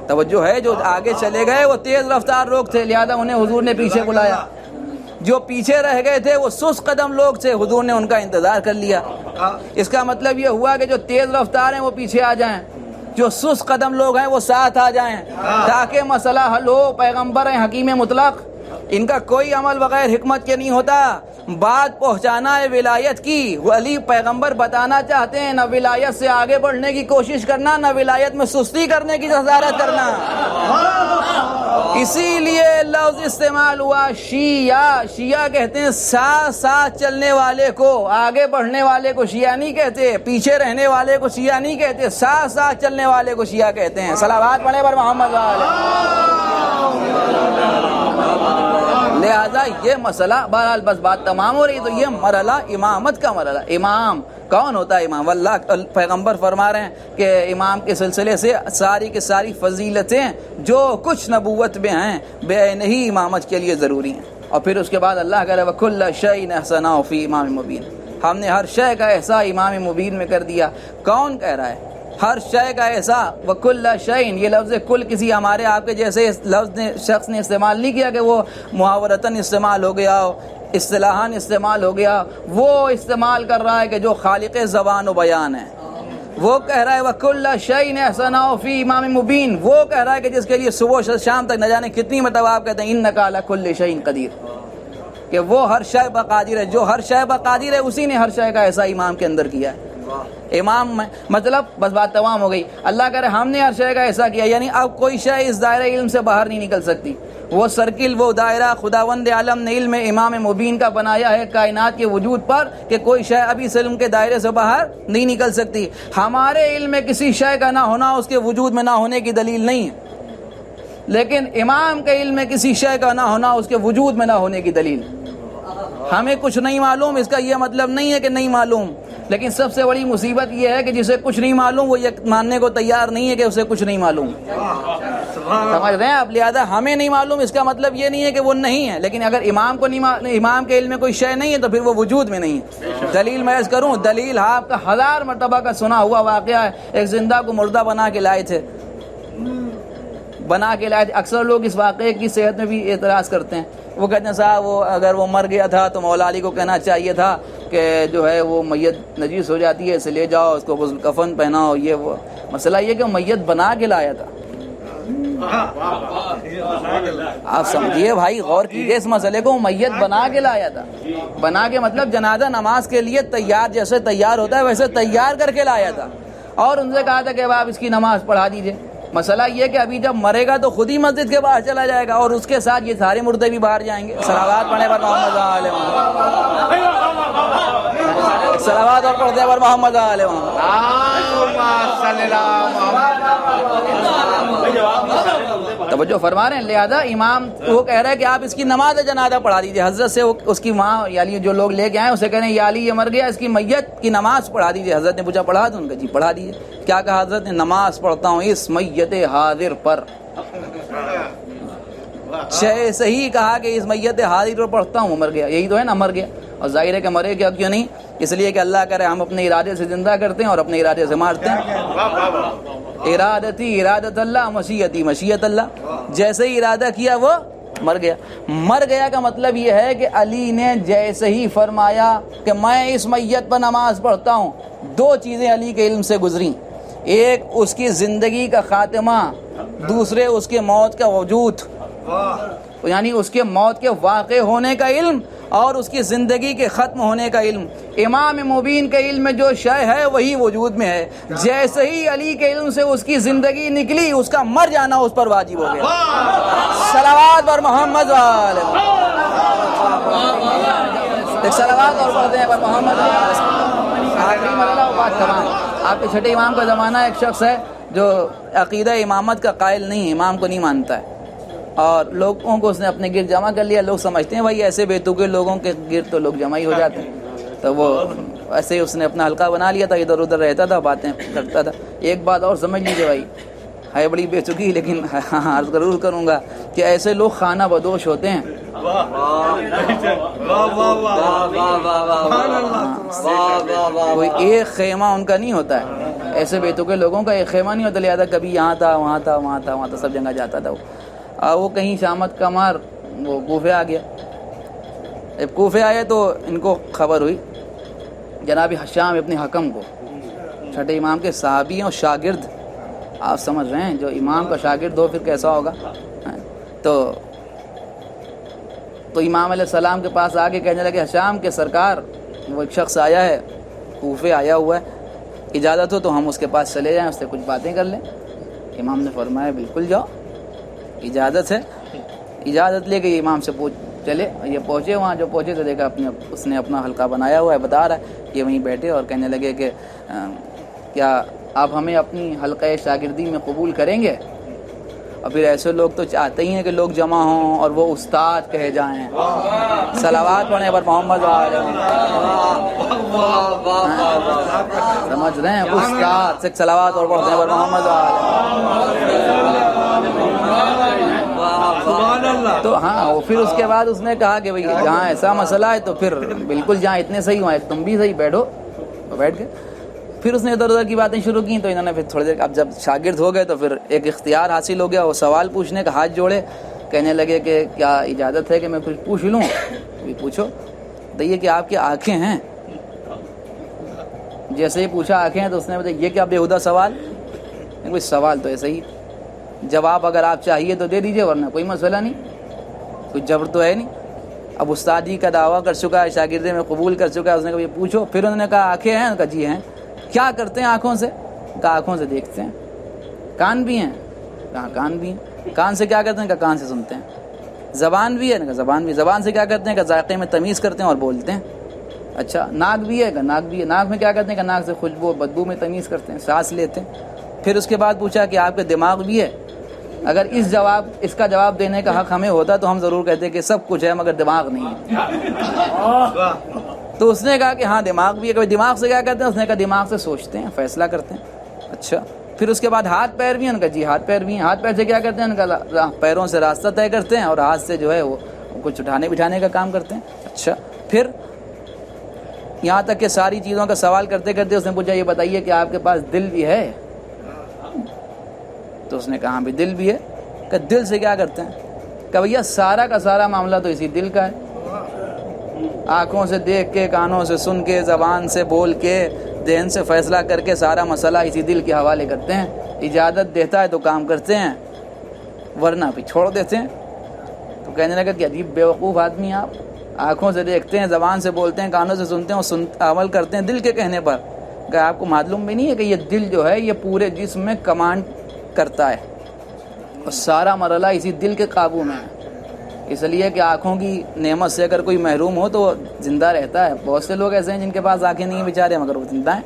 توجہ ہے، جو آگے چلے گئے وہ تیز رفتار لوگ تھے، لہذا انہیں حضور نے پیچھے بلایا۔ جو پیچھے رہ گئے تھے وہ سست قدم لوگ تھے، حضور نے ان کا انتظار کر لیا۔ اس کا مطلب یہ ہوا کہ جو تیز رفتار ہیں وہ پیچھے آ جائیں، جو سست قدم لوگ ہیں وہ ساتھ آ جائیں، تاکہ مسئلہ حل ہو۔ پیغمبر ہیں حکیم مطلق، ان کا کوئی عمل بغیر حکمت کے نہیں ہوتا۔ بات پہنچانا ہے ولایت کی، ولی پیغمبر بتانا چاہتے ہیں، نہ ولایت سے آگے بڑھنے کی کوشش کرنا، نہ ولایت میں سستی کرنے کی جسارت کرنا۔ اسی لیے لفظ استعمال ہوا شیعہ۔ شیعہ کہتے ہیں ساتھ ساتھ چلنے والے کو، آگے بڑھنے والے کو شیعہ نہیں کہتے، پیچھے رہنے والے کو شیعہ نہیں کہتے، ساتھ ساتھ چلنے والے کو شیعہ کہتے ہیں۔ صلوات پڑھیں پر محمد لہذا یہ مسئلہ بہرحال بس بات تمام ہو رہی، تو یہ مرحلہ امامت کا مرحلہ۔ امام کون ہوتا ہے؟ امام اللہ پیغمبر فرما رہے ہیں کہ امام کے سلسلے سے ساری کی ساری فضیلتیں جو کچھ نبوت میں ہیں بے نہیں امامت کے لیے ضروری ہیں۔ اور پھر اس کے بعد اللہ کہہ رہا ہے وَكُلَّ شَيْءٍ أَحْصَيْنَاهُ فِي إِمَامٍ مُبِينٍ، ہم نے ہر شے کا احصاء امام مبین میں کر دیا۔ کون کہہ رہا ہے ہر شے کا احصاء؟ وَكُلَّ شَيْءٍ، یہ لفظ کل کسی ہمارے آپ کے جیسے لفظ نے شخص نے استعمال نہیں کیا کہ وہ محاورتاً استعمال ہو گیا ہو، اصطلاحاً استعمال ہو گیا، وہ استعمال کر رہا ہے کہ جو خالق زبان و بیان ہے، وہ کہہ رہا ہے وَكُلَّ شَيْءٍ أَحْصَيْنَاهُ فِي إِمَامٍ مُبِينٍ، وہ کہہ رہا ہے کہ جس کے لیے صبح سے شام تک نہ جانے کتنی مرتبہ آپ کہتے ہیں اِنَّكَ عَلَىٰ كُلِّ شَيْءٍ قَدِيرٌ، کہ وہ ہر شے پر قادر ہے، جو ہر شے پر قادر ہے اسی نے ہر شے کا ایسا امام کے اندر کیا ہے۔ امام میں مطلب بس بات تمام ہو گئی۔ اللہ کرے ہم نے ہر شے کا ایسا کیا، یعنی اب کوئی شے اس دائرہ علم سے باہر نہیں نکل سکتی۔ وہ سرکل، وہ دائرہ خداوند عالم نے علم امام مبین کا بنایا ہے کائنات کے وجود پر کہ کوئی شے ابھی اس علم کے دائرے سے باہر نہیں نکل سکتی۔ ہمارے علم میں کسی شے کا نہ ہونا اس کے وجود میں نہ ہونے کی دلیل نہیں ہے، لیکن امام کے علم میں کسی شے کا نہ ہونا اس کے وجود میں نہ ہونے کی دلیل۔ ہمیں کچھ نہیں معلوم، اس کا یہ مطلب نہیں ہے کہ نہیں معلوم، لیکن سب سے بڑی مصیبت یہ ہے کہ جسے کچھ نہیں معلوم وہ یہ ماننے کو تیار نہیں ہے کہ اسے کچھ نہیں معلوم۔ سمجھ رہے ہیں آپ؟ لہٰذا ہمیں نہیں معلوم اس کا مطلب یہ نہیں ہے کہ وہ نہیں ہے، لیکن اگر امام کو نہیں، امام کے علم میں کوئی شے نہیں ہے تو پھر وہ وجود میں نہیں ہے۔ دلیل میں عرض کروں، دلیل آپ کا 1000 مرتبہ کا سنا ہوا واقعہ ہے۔ ایک زندہ کو مردہ بنا کے لائے تھے، اکثر لوگ اس واقعے کی صحت میں بھی اعتراض کرتے ہیں۔ وہ کہتے ہیں صاحب وہ اگر وہ مر گیا تھا تو مولا علی کو کہنا چاہیے تھا کہ جو ہے وہ میت نجیس ہو جاتی ہے، اسے لے جاؤ، اس کو غسل کفن پہناؤ۔ یہ وہ مسئلہ یہ کہ میت بنا کے لایا تھا۔ آپ سمجھیے بھائی، غور کیجیے اس مسئلے کو، میت بنا کے لایا تھا۔ بنا کے مطلب جنازہ نماز کے لیے تیار، جیسے تیار ہوتا ہے ویسے تیار کر کے لایا تھا، اور ان سے کہا تھا کہ آپ اس کی نماز پڑھا دیجیے۔ مسئلہ یہ کہ ابھی جب مرے گا تو خود ہی مسجد کے باہر چلا جائے گا، اور اس کے ساتھ یہ سارے مردے بھی باہر جائیں گے۔ صلوات پڑھنے پر محمد علیہ صلوات اور پڑھنے پر محمد علیہ توجہ فرما رہے ہیں۔ لہذا امام وہ کہہ رہا ہے کہ آپ اس کی نماز جنازہ پڑھا دیجیے۔ حضرت سے اس کی ماں یعنی جو لوگ لے کے آئے اسے کہہ رہے ہیں یا علی یہ مر گیا، اس کی میت کی نماز پڑھا دیجیے۔ حضرت نے پوچھا پڑھا دوں؟ ان کا جی پڑھا دیجیے۔ کیا کہا حضرت نے؟ نماز پڑھتا ہوں اس میت حاضر پر۔ صحیح کہا کہ اس میت حاضر پر پڑھتا ہوں، مر گیا، یہی تو ہے نا، مر گیا۔ اور ظاہر ہے کہ مرے گیا، کیوں نہیں؟ اس لیے کہ اللہ کرے ہم اپنے ارادے سے زندہ کرتے ہیں اور اپنے ارادے سے مارتے ہیں۔ ارادتی ارادت اللہ، مشیتی مشیت اللہ۔ جیسے ہی ارادہ کیا وہ مر گیا۔ مر گیا کا مطلب یہ ہے کہ علی نے جیسے ہی فرمایا کہ میں اس میت پر نماز پڑھتا ہوں، دو چیزیں علی کے علم سے گزریں، ایک اس کی زندگی کا خاتمہ، دوسرے اس کے موت کا وجود، یعنی اس کے موت کے واقع ہونے کا علم اور اس کی زندگی کے ختم ہونے کا علم۔ امام مبین کے علم میں جو شے ہے وہی وجود میں ہے۔ جیسے ہی علی کے علم سے اس کی زندگی نکلی، اس کا مر جانا اس پر واجب ہو گیا۔ صلوات پر محمد علیہ صلوات اور پڑھتے ہیں پر محمد آخری مرحلہ و بات تمام۔ آپ کے چھٹے امام کا زمانہ ایک شخص ہے جو عقیدہ امامت کا قائل نہیں ہے، امام کو نہیں مانتا ہے، اور لوگوں کو اس نے اپنے گرد جمع کر لیا۔ لوگ سمجھتے ہیں بھائی ایسے بیتوکے لوگوں کے گرد تو لوگ جمع ہی ہو جاتے ہیں، تو وہ ایسے ہی اس نے اپنا حلقہ بنا لیا تھا، ادھر ادھر رہتا تھا، باتیں کرتا تھا۔ ایک بات اور سمجھ لیجیے بھائی، ہے بڑی بے چکی، لیکن عرض ضرور کروں گا کہ ایسے لوگ خانہ بدوش ہوتے ہیں۔ کوئی ایک خیمہ ان کا نہیں ہوتا ہے، ایسے بیتوکے لوگوں کا ایک خیمہ نہیں ہوتا، لہٰذا کبھی یہاں تھا وہاں تھا وہاں تھا وہاں تھا، سب جگہ جاتا تھا وہ کہیں شامت کا مار وہ کوفے آ گیا۔ جب کوفے آئے تو ان کو خبر ہوئی جناب حشام ابن حکم کو، چھٹے امام کے صحابی اور شاگرد، آپ سمجھ رہے ہیں، جو امام کا شاگرد ہو پھر کیسا ہوگا۔ تو امام علیہ السلام کے پاس آ کے کہنے لگے حشام کے سرکار وہ ایک شخص آیا ہے، کوفے آیا ہوا ہے، اجازت ہو تو ہم اس کے پاس چلے جائیں، اس سے کچھ باتیں کر لیں۔ امام نے فرمایا بالکل جاؤ، اجازت ہے۔ اجازت لے کے امام سے چلے، یہ پہنچے وہاں، جو پہنچے تو دیکھا اس نے اپنا حلقہ بنایا ہوا ہے، بتا رہا ہے، یہ وہیں بیٹھے اور کہنے لگے کہ کیا آپ ہمیں اپنی حلقہ شاگردی میں قبول کریں گے؟ اور پھر ایسے لوگ تو چاہتے ہی ہیں کہ لوگ جمع ہوں اور وہ استاد کہے جائیں۔ صلوات پڑھنے پر محمد علیہ سمجھ رہے ہیں، استاد سے صلوات اور پڑھنے پر محمد تو ہاں، پھر اس کے بعد اس نے کہا کہ بھئی جہاں ایسا مسئلہ ہے تو پھر بالکل جہاں اتنے صحیح وہاں تم بھی صحیح بیٹھو، تو بیٹھ کے پھر اس نے ادھر ادھر کی باتیں شروع کی۔ تو انہوں نے پھر تھوڑی دیر، اب جب شاگرد ہو گئے تو پھر ایک اختیار حاصل ہو گیا، وہ سوال پوچھنے کا، ہاتھ جوڑے، کہنے لگے کہ کیا اجازت ہے کہ میں کچھ پوچھ لوں؟ بھی پوچھو۔ تو یہ کہ آپ کی آنکھیں ہیں، جیسے ہی پوچھا آنکھیں ہیں تو اس نے بتایا یہ کیا بےہودہ سوال، کوئی سوال تو ایسا ہی، جواب اگر آپ چاہیے تو دے دیجیے ورنہ کوئی مسئلہ نہیں، کوئی جبر تو ہے نہیں۔ اب استادی کا دعویٰ کر چکا ہے، شاگردے میں قبول کر چکا ہے، اس نے کہا یہ پوچھو. پھر انہوں نے کہا آنکھیں ہیں؟ کہا جی ہیں. کیا کرتے ہیں آنکھوں سے؟ کہا آنکھوں سے دیکھتے ہیں. کان بھی ہیں؟ کہا کان بھی ہیں. کان سے کیا کرتے ہیں؟ کہا کان سے سنتے ہیں. زبان بھی ہے؟ کہا زبان بھی. زبان سے کیا کرتے ہیں؟ کہا ذائقے میں تمیز کرتے ہیں اور بولتے ہیں. اچھا ناک بھی ہے؟ کہا ناک بھی ہے. ناک میں کیا کرتے ہیں؟ کہا ناک سے خوشبو بدبو میں تمیز کرتے ہیں، سانس لیتے ہیں. پھر اس کے بعد پوچھا کہ آپ کے دماغ بھی ہے؟ اگر اس کا جواب دینے کا حق ہمیں ہوتا تو ہم ضرور کہتے کہ سب کچھ ہے مگر دماغ نہیں ہے. تو اس نے کہا کہ ہاں دماغ بھی ہے. کہ دماغ سے کیا کرتے ہیں؟ اس نے کہا دماغ سے سوچتے ہیں، فیصلہ کرتے ہیں. اچھا پھر اس کے بعد ہاتھ پیر بھی ہیں؟ کہا جی ہاتھ پیر بھی ہیں. ہاتھ پیر سے کیا کرتے ہیں؟ کہا پیروں سے راستہ طے کرتے ہیں اور ہاتھ سے جو ہے وہ کچھ اٹھانے بٹھانے کا کام کرتے ہیں. اچھا پھر یہاں تک کہ ساری چیزوں کا سوال کرتے کرتے اس نے پوچھا یہ بتائیے کہ آپ کے پاس دل بھی ہے؟ تو اس نے کہا ہاں بھی دل بھی ہے. کہ دل سے کیا کرتے ہیں؟ کہ بھیا سارا کا سارا معاملہ تو اسی دل کا ہے. آنکھوں سے دیکھ کے، کانوں سے سن کے، زبان سے بول کے، ذہن سے فیصلہ کر کے سارا مسئلہ اسی دل کے حوالے کرتے ہیں. اجازت دیتا ہے تو کام کرتے ہیں ورنہ بھی چھوڑ دیتے ہیں. تو کہنے لگا کہ عجیب بیوقوف آدمی آپ. آنکھوں سے دیکھتے ہیں، زبان سے بولتے ہیں، کانوں سے سنتے ہیں اور عمل کرتے ہیں دل کے کہنے پر. کہ آپ کو معلوم بھی نہیں ہے کہ یہ دل جو ہے یہ پورے جسم میں کمانڈ کرتا ہے اور سارا مرحلہ اسی دل کے قابو میں ہے. اس لیے کہ آنکھوں کی نعمت سے اگر کوئی محروم ہو تو وہ زندہ رہتا ہے. بہت سے لوگ ایسے ہیں جن کے پاس آنکھیں نہیں ہیں بیچارے مگر وہ زندہ ہیں.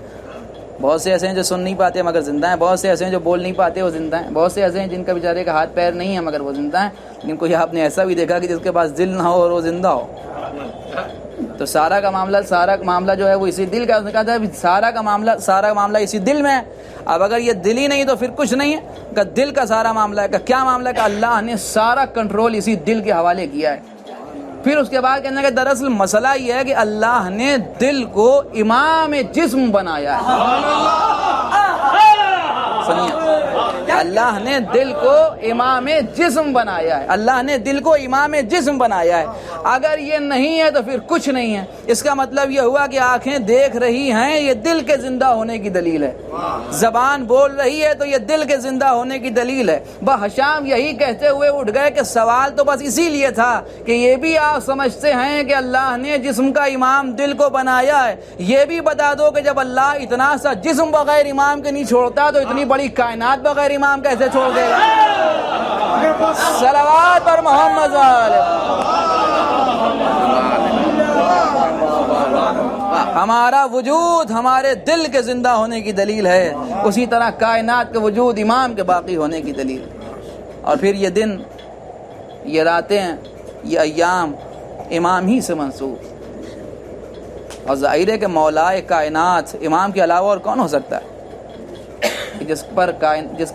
بہت سے ایسے ہیں جو سن نہیں پاتے مگر زندہ ہیں. بہت سے ایسے ہیں جو بول نہیں پاتے وہ زندہ ہیں. بہت سے ایسے ہیں جن کا بیچارے کا ہاتھ پیر نہیں ہے مگر وہ زندہ ہیں. لیکن کوئی آپ نے ایسا بھی دیکھا کہ جس کے پاس دل نہ ہو اور وہ زندہ ہو. تو سارا معاملہ جو ہے وہ اسی دل کا. اس نے کہا تھا سارا معاملہ اسی دل میں ہے. اب اگر یہ دل ہی نہیں تو پھر کچھ نہیں ہے. کہ دل کا سارا معاملہ ہے. کہ کیا معاملہ ہے؟ کہ اللہ نے سارا کنٹرول اسی دل کے حوالے کیا ہے. پھر اس کے بعد کہنے کہ دراصل مسئلہ یہ ہے کہ اللہ نے دل کو امام جسم بنایا ہے. سنیے، اللہ نے دل کو امام جسم بنایا ہے. اللہ نے دل کو امام جسم بنایا ہے. اگر یہ نہیں ہے تو پھر کچھ نہیں ہے. اس کا مطلب یہ ہوا کہ آنکھیں دیکھ رہی ہیں یہ دل کے زندہ ہونے کی دلیل ہے. زبان بول رہی ہے تو یہ دل کے زندہ ہونے کی دلیل ہے. بحشام یہی کہتے ہوئے اٹھ گئے کہ سوال تو بس اسی لیے تھا کہ یہ بھی آپ سمجھتے ہیں کہ اللہ نے جسم کا امام دل کو بنایا ہے. یہ بھی بتا دو کہ جب اللہ اتنا سا جسم بغیر امام کے نہیں چھوڑتا تو اتنی بڑی کائنات بغیر امام کیسے چھوڑ دے گا؟ صلوات پر محمد ہمارا وجود ہمارے دل کے زندہ ہونے کی دلیل ہے. اسی طرح کائنات کا وجود امام کے باقی ہونے کی دلیل. اور پھر یہ دن، یہ راتیں، یہ ایام امام ہی سے منسوب. اور ظاہر ہے کہ مولائے کائنات امام کے علاوہ اور کون ہو سکتا ہے جس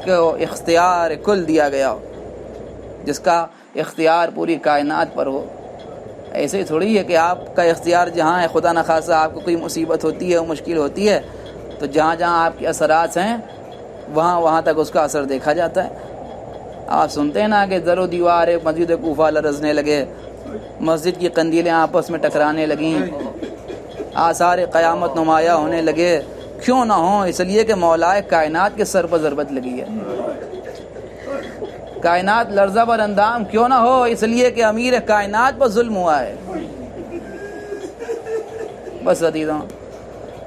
کو اختیار کل دیا گیا ہو، جس کا اختیار پوری کائنات پر ہو. ایسے ہی تھوڑی ہے کہ آپ کا اختیار جہاں ہے، خدا نخواستہ آپ کو کوئی مصیبت ہوتی ہے، مشکل ہوتی ہے تو جہاں جہاں آپ کے اثرات ہیں وہاں تک اس کا اثر دیکھا جاتا ہے. آپ سنتے ہیں نا کہ در و دیوار مسجد کوفہ لرزنے لگے، مسجد کی قندیلیں آپس میں ٹکرانے لگیں، آثار قیامت نمایاں ہونے لگے. کیوں نہ ہوں؟ اس لیے کہ مولائے کائنات کے سر پر ضربت لگی ہے. کائنات لرزہ بر اندام کیوں نہ ہو؟ اس لیے کہ امیر کائنات پر ظلم ہوا ہے. بس عزیزوں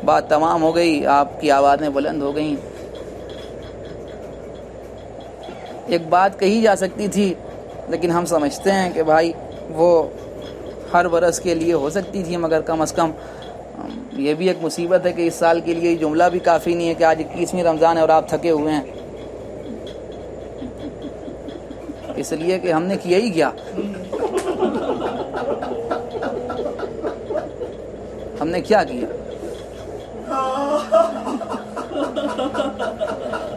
بات تمام ہو گئی، آپ کی آوازیں بلند ہو گئیں. ایک بات کہی جا سکتی تھی لیکن ہم سمجھتے ہیں کہ بھائی وہ ہر برس کے لیے ہو سکتی تھی، مگر کم از کم یہ بھی ایک مصیبت ہے کہ اس سال کے لیے یہ جملہ بھی کافی نہیں ہے کہ آج 21ویں رمضان ہے اور آپ تھکے ہوئے ہیں. اس لیے کہ ہم نے کیا ہی کیا، ہم نے کیا کیا؟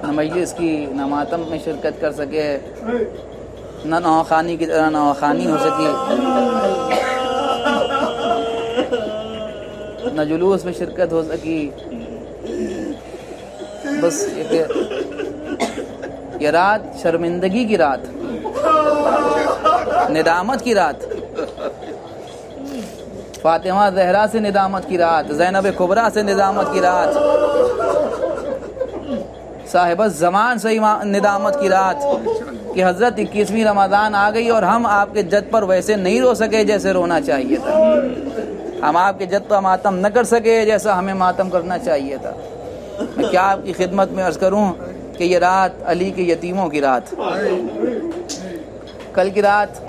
نہ مجلس کی نہ ماتم میں شرکت کر سکے، نہ نواخوانی کی طرح نواخوانی ہو سکی، نہ جلوس میں شرکت ہو سکی. بس یہ رات شرمندگی کی رات، ندامت کی رات، فاطمہ زہرا سے ندامت کی رات، زینب کبریٰ سے ندامت کی رات، صاحبہ زمان سے ندامت کی رات کہ حضرت 21ویں رمضان آ گئی اور ہم آپ کے جد پر ویسے نہیں رو سکے جیسے رونا چاہیے تھا، ہم آپ کے جد پر ماتم نہ کر سکے جیسا ہمیں ماتم کرنا چاہیے تھا۔ میں کیا آپ کی خدمت میں عرض کروں کہ یہ رات علی کے یتیموں کی رات، کل کی رات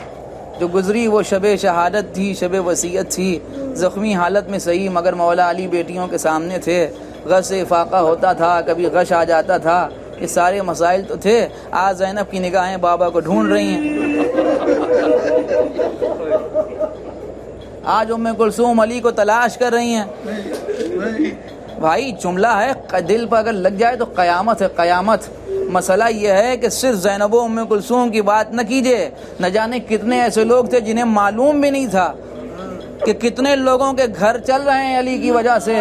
جو گزری وہ شب شہادت تھی، شب وصیت تھی، زخمی حالت میں صحیح مگر مولا علی بیٹیوں کے سامنے تھے، غش سے افاقہ ہوتا تھا، کبھی غش آ جاتا تھا، یہ سارے مسائل تو تھے۔ آج زینب کی نگاہیں بابا کو ڈھونڈ رہی ہیں، آج ام کلثوم علی کو تلاش کر رہی ہیں۔ بھائی جملہ ہے دل پر اگر لگ جائے تو قیامت ہے، قیامت۔ مسئلہ یہ ہے کہ صرف زینب و ام کلثوم کی بات نہ کیجیے، نہ جانے کتنے ایسے لوگ تھے جنہیں معلوم بھی نہیں تھا کہ کتنے لوگوں کے گھر چل رہے ہیں علی کی وجہ سے۔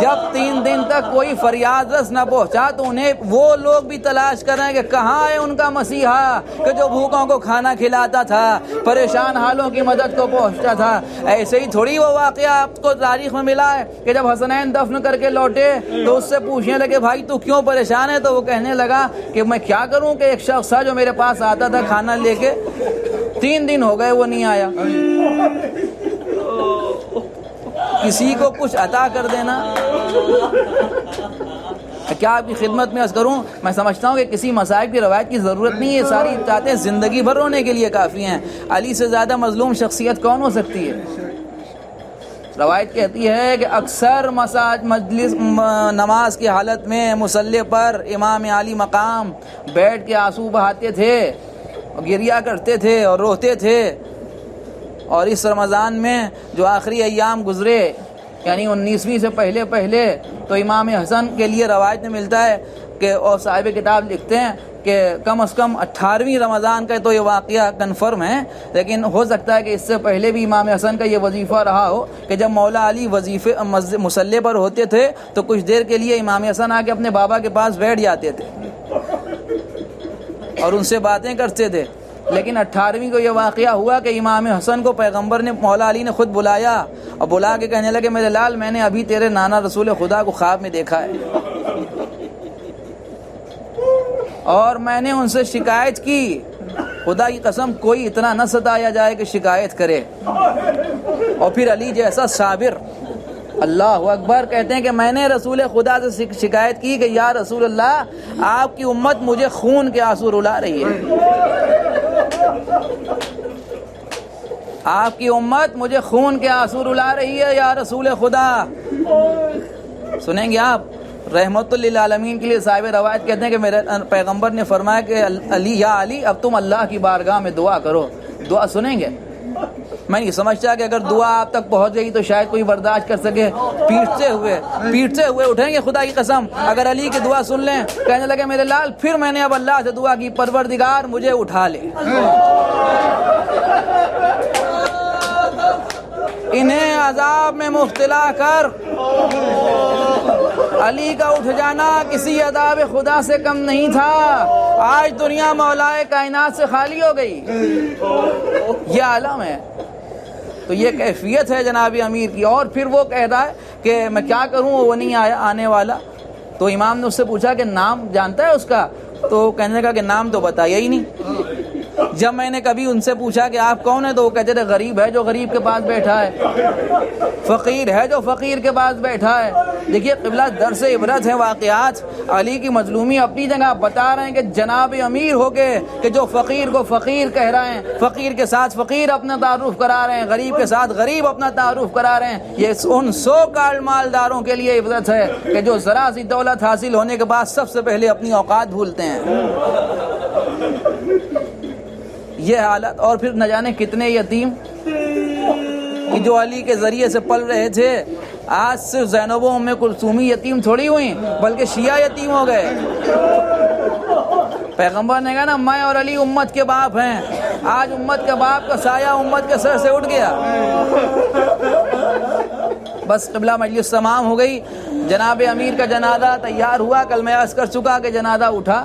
جب 3 دن تک کوئی فریاد رس نہ پہنچا تو انہیں وہ لوگ بھی تلاش کر رہے ہیں کہ کہاں ہے ان کا مسیحا کہ جو بھوکوں کو کھانا کھلاتا تھا، پریشان حالوں کی مدد کو پہنچتا تھا۔ ایسے ہی تھوڑی وہ واقعہ آپ کو تاریخ میں ملا ہے کہ جب حسنین دفن کر کے لوٹے تو اس سے پوچھنے لگے بھائی تو کیوں پریشان ہے، تو وہ کہنے لگا کہ میں کیا کروں کہ ایک شخص تھا جو میرے پاس آتا تھا کھانا لے کے، 3 دن ہو گئے وہ نہیں آیا۔ کسی کو کچھ عطا کر دینا۔ کیا آپ کی خدمت میں عرض کروں، میں سمجھتا ہوں کہ کسی مصائب کی روایت کی ضرورت نہیں ہے، ساری چاہتے زندگی بھر رونے کے لیے کافی ہیں۔ علی سے زیادہ مظلوم شخصیت کون ہو سکتی ہے؟ روایت کہتی ہے کہ اکثر مجلس نماز کی حالت میں مصلی پر امام علی مقام بیٹھ کے آنسو بہاتے تھے اور گریا کرتے تھے اور روتے تھے۔ اور اس رمضان میں جو آخری ایام گزرے یعنی 19ویں سے پہلے تو امام حسن کے لیے روایت میں ملتا ہے کہ اور صاحب کتاب لکھتے ہیں کہ کم از کم 18ویں رمضان کا تو یہ واقعہ کنفرم ہے، لیکن ہو سکتا ہے کہ اس سے پہلے بھی امام حسن کا یہ وظیفہ رہا ہو کہ جب مولا علی وظیفے مصلی پر ہوتے تھے تو کچھ دیر کے لیے امام حسن آ کے اپنے بابا کے پاس بیٹھ جاتے تھے اور ان سے باتیں کرتے تھے۔ لیکن 18ویں کو یہ واقعہ ہوا کہ امام حسن کو پیغمبر نے مولا علی نے خود بلایا اور بلا کے کہنے لگے میرے لال میں نے ابھی تیرے نانا رسول خدا کو خواب میں دیکھا ہے اور میں نے ان سے شکایت کی، خدا کی قسم کوئی اتنا نہ ستایا جائے کہ شکایت کرے۔ اور پھر علی جیسا صابر، اللہ اکبر، کہتے ہیں کہ میں نے رسول خدا سے شکایت کی کہ یا رسول اللہ آپ کی امت مجھے خون کے آنسو رلا رہی ہے، آپ کی امت مجھے خون کے آنسو رلا رہی ہے یا رسول خدا۔ سنیں گے آپ، رحمت للعالمین کے لیے صاحب روایت کہتے ہیں کہ میرے پیغمبر نے فرمایا کہ علی یا علی اب تم اللہ کی بارگاہ میں دعا کرو۔ دعا سنیں گے؟ میں نہیں سمجھتا کہ اگر دعا آپ تک پہنچ گئی تو شاید کوئی برداشت کر سکے۔ پیٹتے ہوئے اٹھیں گے خدا کی قسم اگر علی کی دعا سن لیں، کہنے لگے میرے لال پھر میں نے اب اللہ سے دعا کی پروردگار مجھے اٹھا لے، انہیں عذاب میں مبتلا کر۔ علی کا اٹھ جانا کسی عذاب خدا سے کم نہیں تھا۔ آج دنیا مولائے کائنات سے خالی ہو گئی، یہ عالم ہے، تو یہ کیفیت ہے جناب امیر کی۔ اور پھر وہ کہتا ہے کہ میں کیا کروں وہ نہیں آیا آنے والا، تو امام نے اس سے پوچھا کہ نام جانتا ہے اس کا، تو کہنے لگا کہ نام تو بتایا ہی نہیں۔ جب میں نے کبھی ان سے پوچھا کہ آپ کون ہیں تو وہ کہتے تھے غریب ہے جو غریب کے پاس بیٹھا ہے، فقیر ہے جو فقیر کے پاس بیٹھا ہے۔ دیکھیے قبلہ درس عبرت ہیں واقعات۔ علی کی مظلومی اپنی جگہ بتا رہے ہیں کہ جناب امیر ہو کے کہ جو فقیر کو فقیر کہہ رہے ہیں، فقیر کے ساتھ فقیر اپنا تعارف کرا رہے ہیں، غریب کے ساتھ غریب اپنا تعارف کرا رہے ہیں، یہ ان سو کال مالداروں کے لیے عبرت ہے کہ جو ذرا سی دولت حاصل ہونے کے بعد سب سے پہلے اپنی اوقات بھولتے ہیں۔ یہ حالت، اور پھر نہ جانے کتنے یتیم کہ جو علی کے ذریعے سے پل رہے تھے، آج صرف زینب و ام کلثومی یتیم تھوڑی ہوئی بلکہ شیعہ یتیم ہو گئے۔ پیغمبر نے کہا نا میں اور علی امت کے باپ ہیں، آج امت کے باپ کا سایہ امت کے سر سے اٹھ گیا۔ بس قبلہ مجلس تمام ہو گئی، جناب امیر کا جنازہ تیار ہوا، کل میں عرض کر چکا کہ جنازہ اٹھا،